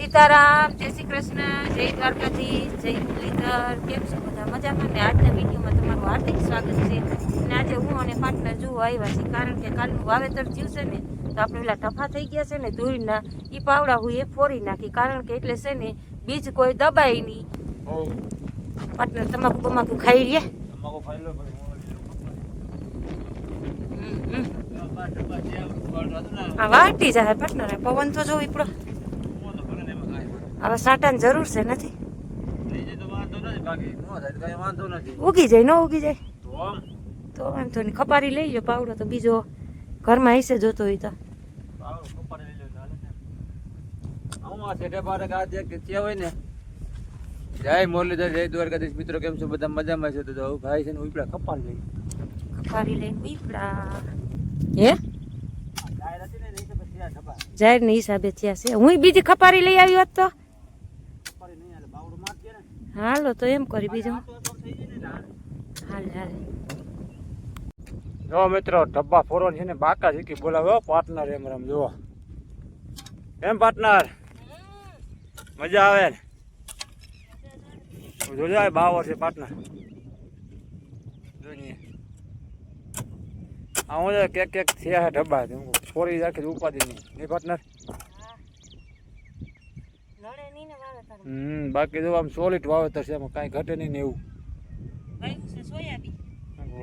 સીતારામ, જય શ્રી કૃષ્ણ, જય દ્વારકાધીશ, જય મુરલીધર. કેમ છો બધા? મજામાં ને? આજના વિડીયોમાં તમારું હાર્દિક સ્વાગત છે. અને આજે હું અને પાર્ટનર જોવા આવ્યા છે, કારણ કે કાલનું વાવેતર થયું છે ને, તો આપણે પેલા ટફા થઈ ગયા છે ને ધૂળના, એ પાવડા હું એ ફોરી નાખી, કારણ કે એટલે છે ને બીજ કોઈ દબાય નહીં. પાર્ટનર તમાકુ બમાકુ ખાઈ લે. આ વાટી જાય પાર્ટનર, પવન તો જોવી પડે. હવે સાટાની જરૂર છે નથી. ઉગી જાય ન ઉગી જાય તો વાંધો નહીં. ખપારી લઈ લો પાવડો તો બીજો ઘરમાં હશે જોતો હોય તો. જય મુરલીધર, જય દ્વારકાધીશ. મિત્રો કેમ છો? બધા મજામાં છે? તો ભાઈ છે ને ઉપડા ખપારી લઈ લઈને ઉપડા હે જાહેર ને હિસાબે થયા છે. હું બીજી ખપારી લઈ આવી હોત તો હાલો તો એમ કરી બીજું હાલે હાલે. જો મિત્રો ડબ્બા ફોરવા છે ને બાકા શીખી બોલાવે પાર્ટનર. એમ રમ જો એમ પાર્ટનર મજા આવે ને? જોજો બાવર છે પાર્ટનર. જોઈએ આવું કેક કેક થયા ડબ્બા ફોરી રાખી ઉપાધિ નહીં પાર્ટનર. બાકી જો આમ સોલિડ વાવેતર છે, એમાં કાંઈ ઘટે નહીં ને એવું.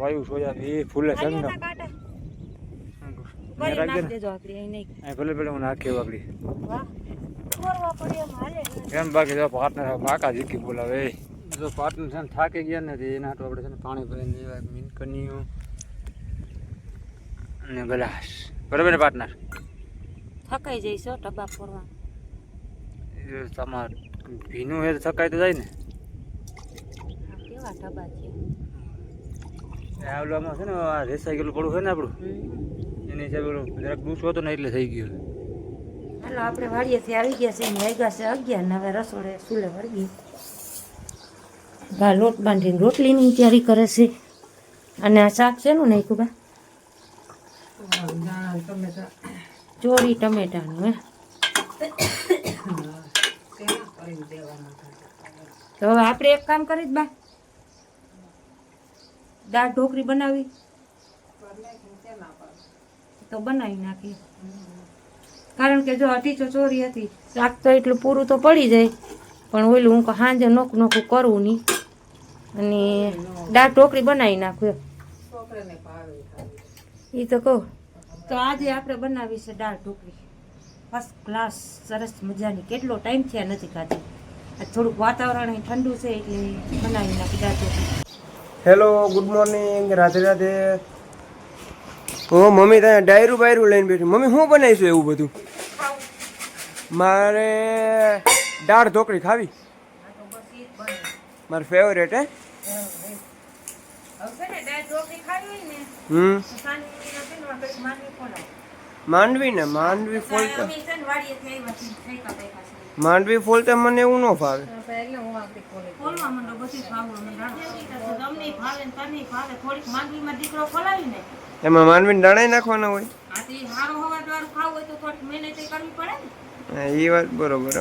વાયુ સોયાબીન એ ફૂલે સંગમ ભલે ભલે હું નાખ્યો આપડી એમ. બાકી જો પાર્ટનર બાકા જીકી બોલાવે. જો પાર્ટનર છે ને થાકી ગયા નથી એના હાટું આપણે છે ને પાણી ભરીને લેવા મીનકનીઓ અને ગ્લાસ. બરાબર ને પાર્ટનર? થકાઈ જઈશ ટબા ફોરવા. તમારે ભીનું હે થકાય તો જાય ને. કેવા ટબા છે આવલામાં છે ને આ રેસાઈ ગયેલું પડું છે ને આપણું, એની હિસાબે જરાક ડૂસો હતો ને એટલે થઈ ગયું. હાલો આપણે વાડીએથી આવી ગયા છે, વાગ્યા છે 11 ને હવે રસોડે ચૂલે વળગી. બા લોટ બાંધીને રોટલીની તૈયારી કરે છે. અને આ શાક છે નું નાખ્યું બા? ચોરી ટમેટાનું હે. તો હવે આપણે એક કામ કરી જ બા, દાળ ઢોકળી બનાવી તો બનાવી નાખી. કારણ કે જો અઢીચો ચોરી હતી, શાક તો એટલું પૂરું તો પડી જાય, પણ ઓલું હું સાંજે નોખું નોખું કરવું નહીં અને દાળ ઢોકળી બનાવી નાખું એ તો કહું. તો આજે આપણે બનાવી છે દાળ ઢોકળી ફર્સ્ટ ક્લાસ, સરસ મજાની. કેટલો ટાઈમ થયા નથી ખાધી. આ થોડુંક વાતાવરણ ઠંડુ છે એટલે બનાવી નાખી દાળ ઢોકળી. Hello, good morning, Radhe Radhe. ઓ મમ્મી ત્યાં ડાયરું બાયરું લઈને બેઠી. મમ્મી શું બનાવીશું એવું બધું? મારે દાળ ઢોકળી ખાવી, મારી ફેવરેટ હે. માંડવી ને માંડવી ફોલતા માંડવી ફોલતા મને એવું ન ફાવે. એમાં માંડવી દાણા નાખવાના હોય. એ વાત બરોબર.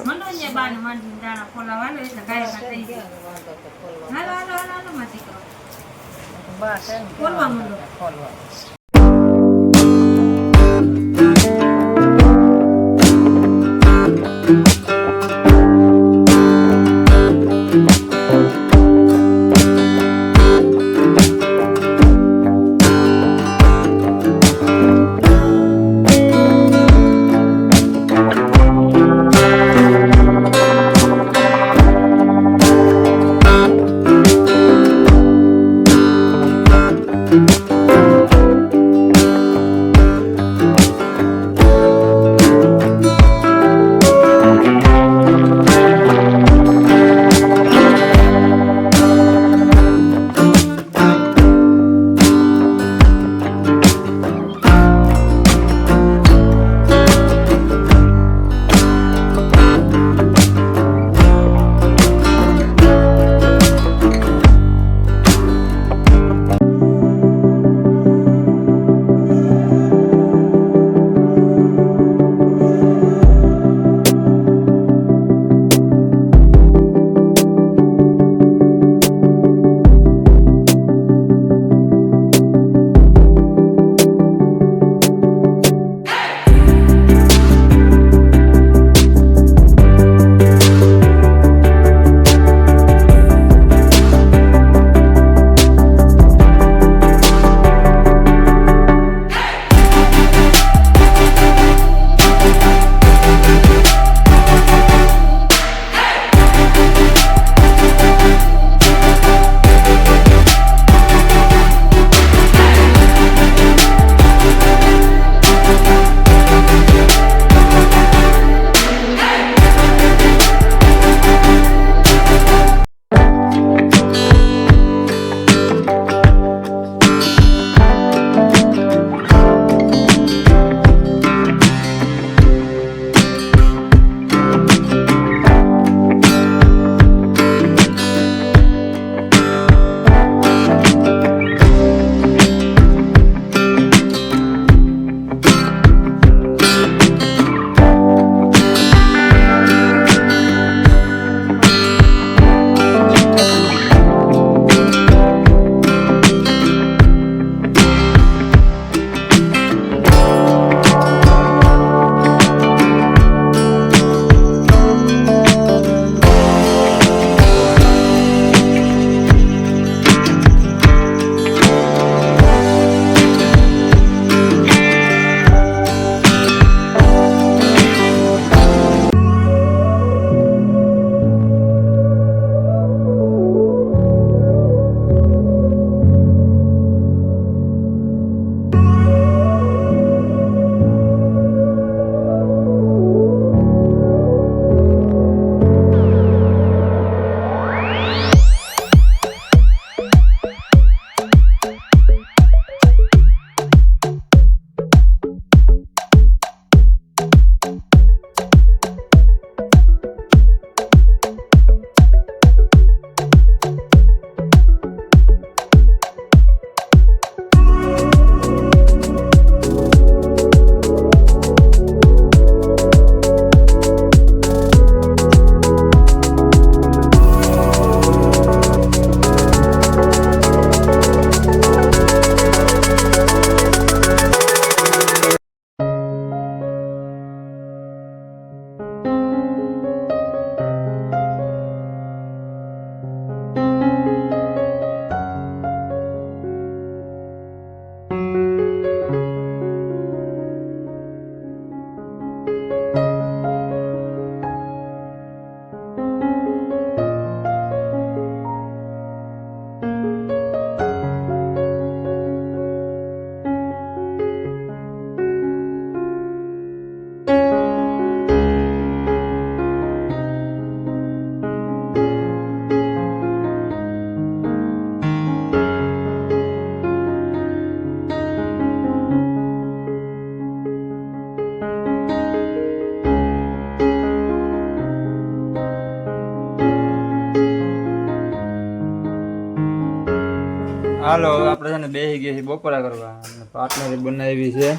હાલો આપણે છે ને બેસી ગયા છીએ બપોરા કરવા અને પાર્ટનરે બનાવી છે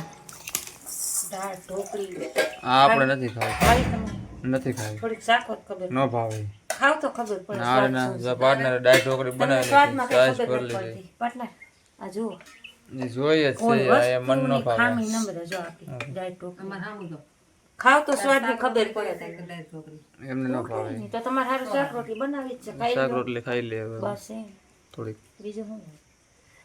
દાળ ઢોકળી આ આપણે નથી ખાવી ખાઈ તમે નથી ખાવી થોડીક શાક હોત ખબર ન ભાવે ખાવ તો ખબર પડે ના સ્વાદ ના શું જો છે. પાર્ટનરે ડાય ઢોકળી તમને બનાવી સ્વાદમાં કઈ ચાઈસ ખબર કરી નથી લીધી પડતી. પાટલા આ જુઓ એ જોઈએ જ કોઈ છે એ મન નો વસ્તુની ભાવે ખામી ન બધા જો આપી દાળ ઢોકળી ખાવ તો સ્વાદની ખબર પડે તમને. એમને ન ભાવે નહીં તો તમારે હારું શાક રોટલી બનાવી જ છે ખાઈ શાક લો. રોટલી ખાઈ લે હવે બસ એમ થોડીક બીજું શું